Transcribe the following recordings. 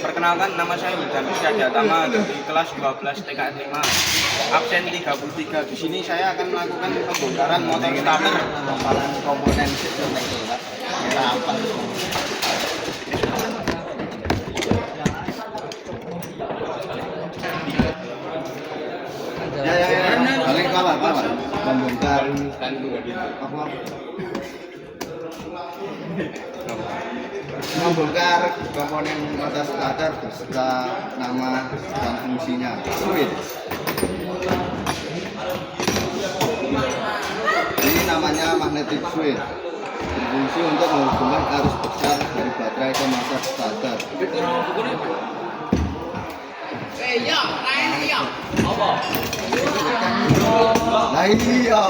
Perkenalkan, nama saya Wildan Syahdatama dari kelas 12 TKN 5, absen 33. Di sini saya akan melakukan pembongkaran motor starter, komponen sistem itu kan. Kira apa? Ya. Paling kalah. Membongkar apa? Membongkar komponen motor starter beserta nama dan fungsinya. Switch. Ini namanya magnetic switch. Berfungsi untuk menghubungkan arus besar dari baterai ke motor starter. Nah iya.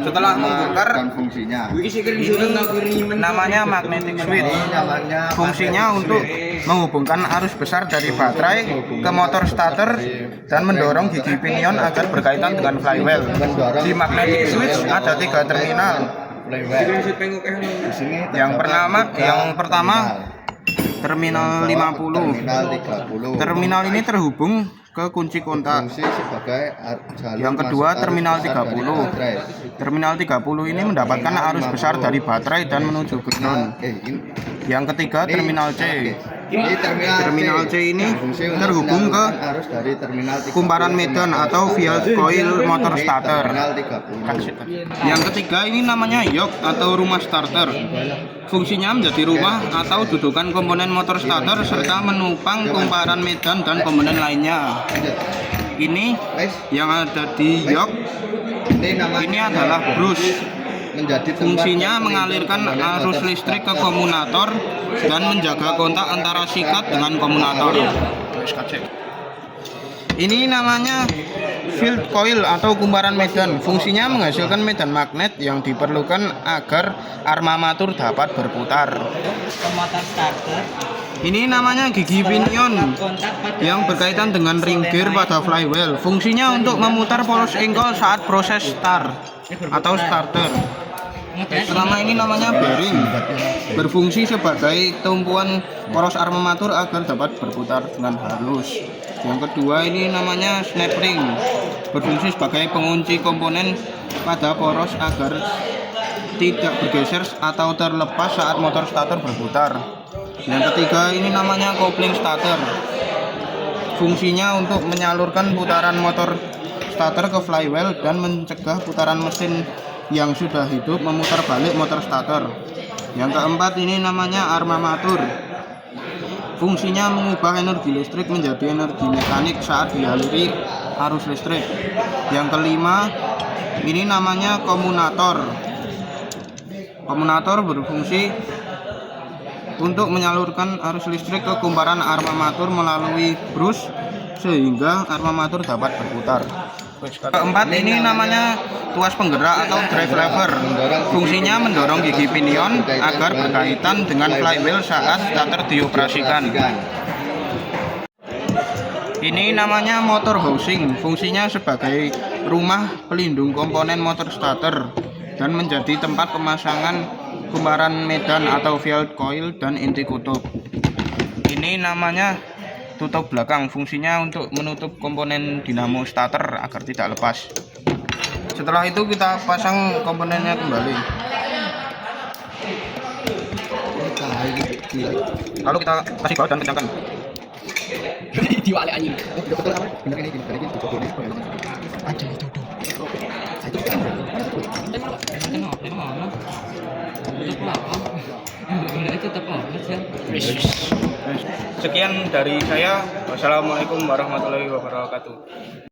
Setelah membongkar dan fungsinya. Namanya magnetic switch. Fungsinya untuk menghubungkan arus besar dari baterai ke motor starter dan mendorong gigi pinion agar berkaitan dengan flywheel. Di magnetic switch ada 3 terminal. Yang pertama terminal 50. Terminal ini terhubung ke kunci kontak. Yang kedua terminal 30. Terminal 30 ini mendapatkan arus besar dari baterai dan menuju ke ground. Yang ketiga terminal C. Terminal C ini terhubung ke kumparan medan atau field coil motor starter. Yang ketiga ini namanya yoke atau rumah starter. Fungsinya menjadi rumah atau dudukan komponen motor starter serta menopang kumparan medan dan komponen lainnya. Ini yang ada di yoke. Ini adalah brush. Fungsinya mengalirkan arus listrik ke komutator dan menjaga kontak antara sikat dengan komutator. Ini namanya field coil atau kumparan medan. Fungsinya menghasilkan medan magnet yang diperlukan agar armatur dapat berputar. Ini namanya gigi pinion yang berkaitan dengan ring gear pada flywheel. Fungsinya untuk memutar polos engkol saat proses start atau starter. Selama ini namanya bearing, berfungsi sebagai tumpuan poros armatur agar dapat berputar dengan halus. Yang kedua ini namanya snap ring, berfungsi sebagai pengunci komponen pada poros agar tidak bergeser atau terlepas saat motor starter berputar. Yang ketiga ini namanya coupling starter, fungsinya untuk menyalurkan putaran motor starter ke flywheel dan mencegah putaran mesin yang sudah hidup memutar balik motor starter. Yang keempat ini namanya armatur. Fungsinya mengubah energi listrik menjadi energi mekanik saat dialiri arus listrik. Yang kelima ini namanya komutator. Komutator berfungsi untuk menyalurkan arus listrik ke kumparan armatur melalui brush sehingga armatur dapat berputar. Keempat ini namanya tuas penggerak atau drive lever. Fungsinya mendorong gigi pinion agar berkaitan dengan flywheel saat starter dioperasikan. Ini namanya motor housing. Fungsinya sebagai rumah pelindung komponen motor starter dan menjadi tempat pemasangan kumparan medan atau field coil dan inti kutub. Ini namanya tutup belakang, fungsinya untuk menutup komponen dinamo starter agar tidak lepas. Setelah itu kita pasang komponennya kembali. Lalu kita kasih baut dan kencangkan. Sekian dari saya. Wassalamualaikum warahmatullahi wabarakatuh.